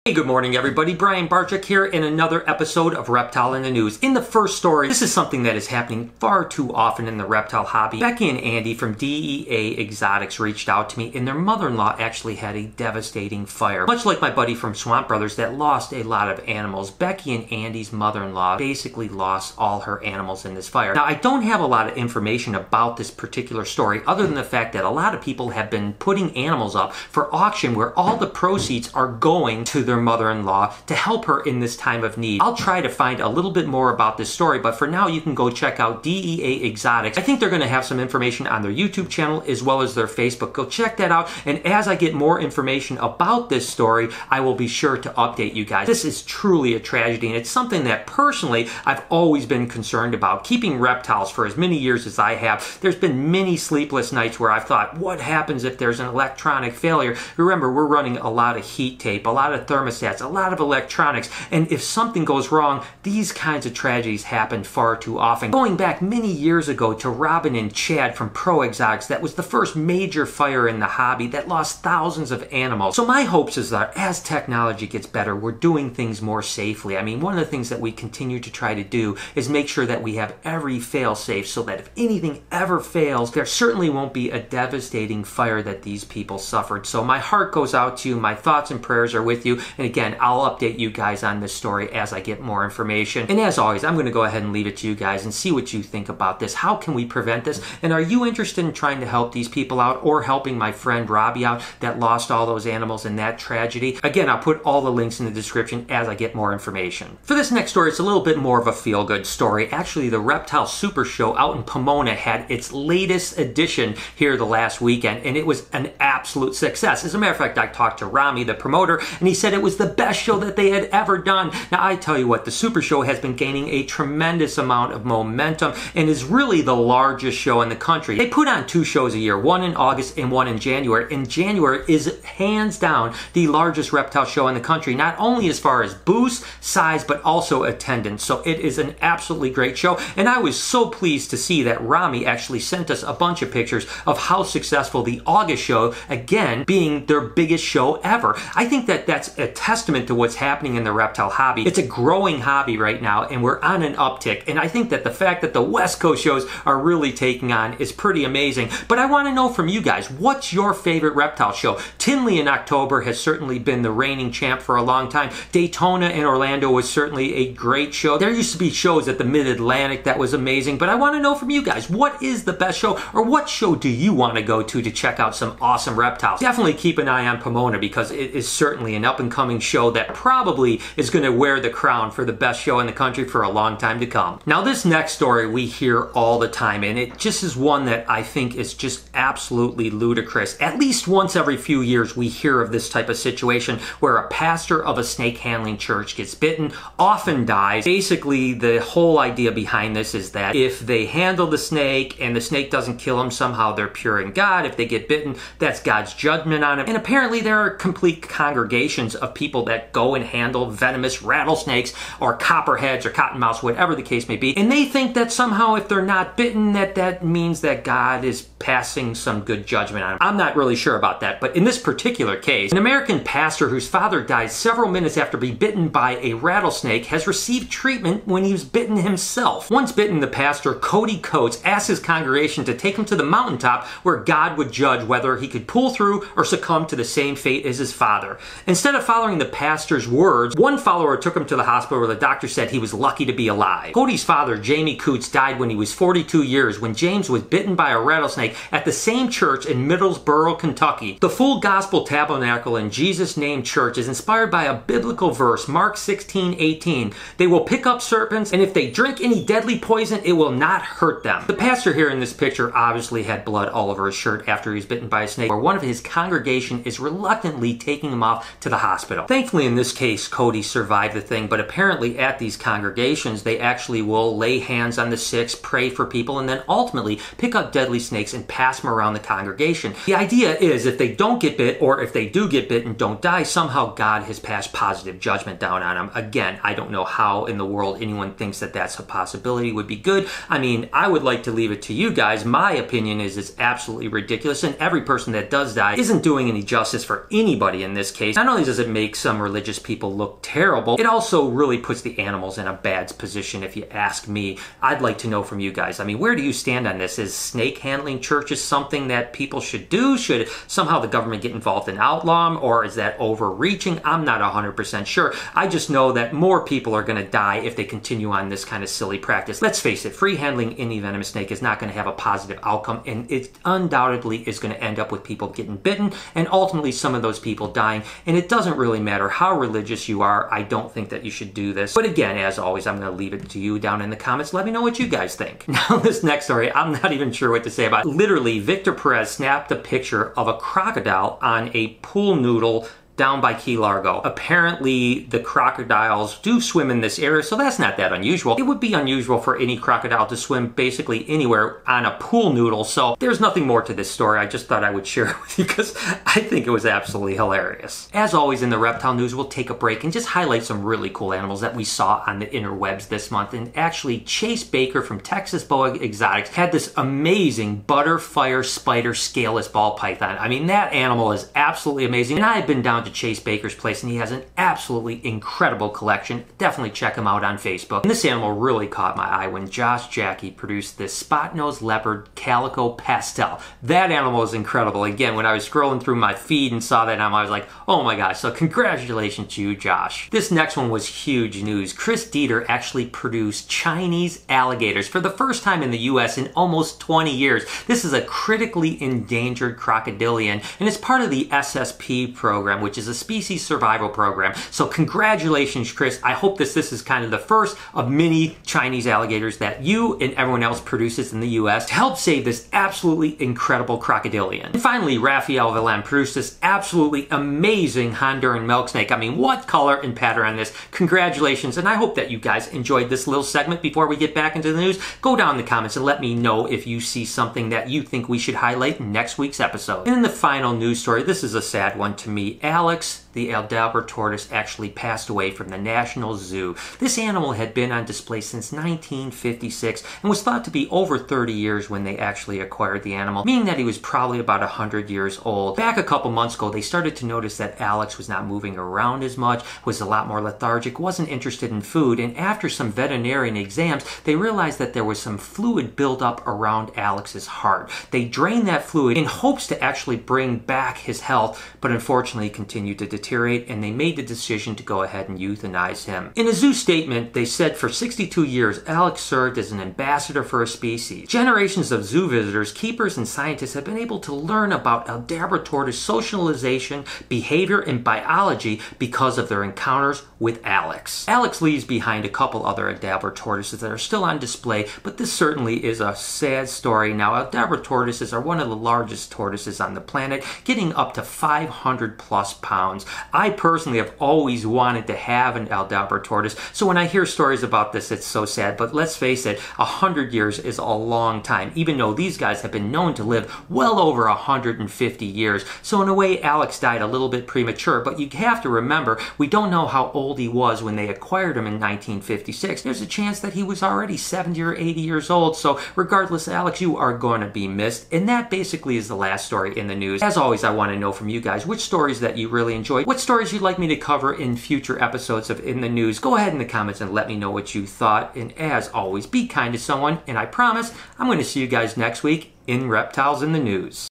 Hey, good morning everybody. Brian Barczyk here in another episode of Reptile in the News. In the first story, this is something that is happening far too often in the reptile hobby. Becky and Andy from DEA Exotics reached out to me, and their mother-in-law actually had a devastating fire. Much like my buddy from Swamp Brothers that lost a lot of animals, Becky and Andy's mother-in-law basically lost all her animals in this fire. Now, I don't have a lot of information about this particular story other than the fact that a lot of people have been putting animals up for auction where all the proceeds are going to their mother-in-law to help her in this time of need. I'll try to find a little bit more about this story, but for now you can go check out DEA Exotics. I think they're going to have some information on their YouTube channel as well as their Facebook. Go check that out, and as I get more information about this story, I will be sure to update you guys. This is truly a tragedy, and it's something that personally I've always been concerned about. Keeping reptiles for as many years as I have, there's been many sleepless nights where I've thought, what happens if there's an electronic failure? Remember, we're running a lot of heat tape, a lot of thermostats, a lot of electronics, and if something goes wrong, these kinds of tragedies happen far too often. Going back many years ago to Robin and Chad from Pro Exotics, that was the first major fire in the hobby that lost thousands of animals. So my hopes is that as technology gets better, we're doing things more safely. I mean, one of the things that we continue to try to do is make sure that we have every fail-safe so that if anything ever fails, there certainly won't be a devastating fire that these people suffered. So my heart goes out to you, my thoughts and prayers are with you, and again, I'll update you guys on this story as I get more information. And as always, I'm going to go ahead and leave it to you guys and see what you think about this. How can we prevent this? And are you interested in trying to help these people out or helping my friend Robbie out that lost all those animals in that tragedy? Again, I'll put all the links in the description as I get more information. For this next story, it's a little bit more of a feel-good story. Actually, the Reptile Super Show out in Pomona had its latest edition here the last weekend, and it was an absolute success. As a matter of fact, I talked to Rami, the promoter, and he said it was the best show that they had ever done. Now, I tell you what, the Super Show has been gaining a tremendous amount of momentum and is really the largest show in the country. They put on two shows a year, one in August and one in January, and January is hands down the largest reptile show in the country, not only as far as booths, size, but also attendance. So it is an absolutely great show, and I was so pleased to see that Rami actually sent us a bunch of pictures of how successful the August show, again, being their biggest show ever. I think that that's a testament to what's happening in the reptile hobby. It's a growing hobby right now, and we're on an uptick, and I think that the fact that the West Coast shows are really taking on is pretty amazing. But I want to know from you guys, what's your favorite reptile show? Tinley in October has certainly been the reigning champ for a long time. Daytona in Orlando was certainly a great show. There used to be shows at the Mid-Atlantic that was amazing, but I want to know from you guys, what is the best show, or what show do you want to go to check out some awesome reptiles? Definitely keep an eye on Pomona because it is certainly an up-and-coming show that probably is going to wear the crown for the best show in the country for a long time to come. Now, this next story we hear all the time, and it just is one that I think is just absolutely ludicrous. At least once every few years we hear of this type of situation where a pastor of a snake handling church gets bitten, often dies. Basically, the whole idea behind this is that if they handle the snake and the snake doesn't kill them, somehow they're pure in God. If they get bitten, that's God's judgment on them. And apparently there are complete congregations of people that go and handle venomous rattlesnakes or copperheads or cottonmouths, whatever the case may be, and they think that somehow if they're not bitten, that means that God is passing some good judgment on them. I'm not really sure about that, but in this particular case, an American pastor whose father died several minutes after being bitten by a rattlesnake has received treatment when he was bitten himself. Once bitten, the pastor, Cody Coates, asked his congregation to take him to the mountaintop where God would judge whether he could pull through or succumb to the same fate as his father. Instead of following the pastor's words, one follower took him to the hospital where the doctor said he was lucky to be alive. Cody's father, Jamie Coates, died when he was 42 years when James was bitten by a rattlesnake at the same church in Middlesboro, Kentucky. The Full Gospel Tabernacle in Jesus' Name Church is inspired by a biblical verse, Mark 16:18. They will pick up serpents, and if they drink any deadly poison, it will not hurt them. The pastor here in this picture obviously had blood all over his shirt after he was bitten by a snake, where one of his congregation is reluctantly taking him off to the hospital. Thankfully, in this case, Cody survived the thing, but apparently at these congregations, they actually will lay hands on the sick, pray for people, and then ultimately pick up deadly snakes and pass them around the congregation. The idea is if they don't get bit, or if they do get bit and don't die, somehow God has passed positive judgment down on them. Again, I don't know how in the world anyone thinks that that's a possibility would be good. I mean, I would like to leave it to you guys. My opinion is it's absolutely ridiculous, and every person that does die isn't doing any justice for anybody in this case. Not only does it make some religious people look terrible, it also really puts the animals in a bad position if you ask me. I'd like to know from you guys. I mean, where do you stand on this? Is snake handling churches something that people should do? Should somehow the government get involved and outlaw them, or is that overreaching? I'm not 100% sure. I just know that more people are going to die if they continue on this kind of silly practice. Let's face it, free handling any venomous snake is not going to have a positive outcome, and it undoubtedly is going to end up with people getting bitten and ultimately some of those people dying. And it doesn't really matter how religious you are. I don't think that you should do this. But again, as always, I'm going to leave it to you down in the comments. Let me know what you guys think. Now, this next story, I'm not even sure what to say about it. Literally, Victor Perez snapped a picture of a crocodile on a pool noodle down by Key Largo. Apparently, the crocodiles do swim in this area, so that's not that unusual. It would be unusual for any crocodile to swim basically anywhere on a pool noodle, so there's nothing more to this story. I just thought I would share it with you because I think it was absolutely hilarious. As always in the reptile news, we'll take a break and just highlight some really cool animals that we saw on the interwebs this month. And actually, Chase Baker from Texas Boa Exotics had this amazing butterfire spider scaleless ball python. I mean, that animal is absolutely amazing. And I have been down to Chase Baker's place, and he has an absolutely incredible collection. Definitely check him out on Facebook. And this animal really caught my eye when Josh Jackie produced this spot-nosed leopard calico pastel. That animal is incredible. Again, when I was scrolling through my feed and saw that animal, I was like, oh my gosh, so congratulations to you, Josh. This next one was huge news. Chris Dieter actually produced Chinese alligators for the first time in the US in almost 20 years. This is a critically endangered crocodilian, and it's part of the SSP program, which is a species survival program. So congratulations, Chris. I hope this is kind of the first of many Chinese alligators that you and everyone else produces in the US to help save this absolutely incredible crocodilian. And finally, Raphael Villan produced this absolutely amazing Honduran milk snake. I mean, what color and pattern on this? Congratulations, and I hope that you guys enjoyed this little segment. Before we get back into the news, go down in the comments and let me know if you see something that you think we should highlight in next week's episode. And in the final news story, this is a sad one to me. Alex, the Aldabra tortoise, actually passed away from the National Zoo. This animal had been on display since 1956 and was thought to be over 30 years when they actually acquired the animal, meaning that he was probably about 100 years old. Back a couple months ago, they started to notice that Alex was not moving around as much, was a lot more lethargic, wasn't interested in food, and after some veterinarian exams, they realized that there was some fluid buildup around Alex's heart. They drained that fluid in hopes to actually bring back his health, but unfortunately continued to deteriorate, and they made the decision to go ahead and euthanize him. In a zoo statement, they said for 62 years, Alex served as an ambassador for a species. Generations of zoo visitors, keepers, and scientists have been able to learn about Aldabra tortoise socialization, behavior, and biology because of their encounters with Alex. Alex leaves behind a couple other Aldabra tortoises that are still on display, but this certainly is a sad story. Now, Aldabra tortoises are one of the largest tortoises on the planet, getting up to 500 plus pounds. I personally have always wanted to have an Aldabra tortoise, so when I hear stories about this, it's so sad. But let's face it, 100 years is a long time, even though these guys have been known to live well over 150 years. So in a way, Alex died a little bit premature, but you have to remember, we don't know how old he was when they acquired him in 1956. There's a chance that he was already 70 or 80 years old, so regardless, Alex, you are going to be missed. And that basically is the last story in the news. As always, I want to know from you guys which stories that you really enjoyed, what stories you'd like me to cover in future episodes of In the News. Go ahead in the comments and let me know what you thought. And as always, be kind to someone, and I promise I'm going to see you guys next week in Reptiles in the News.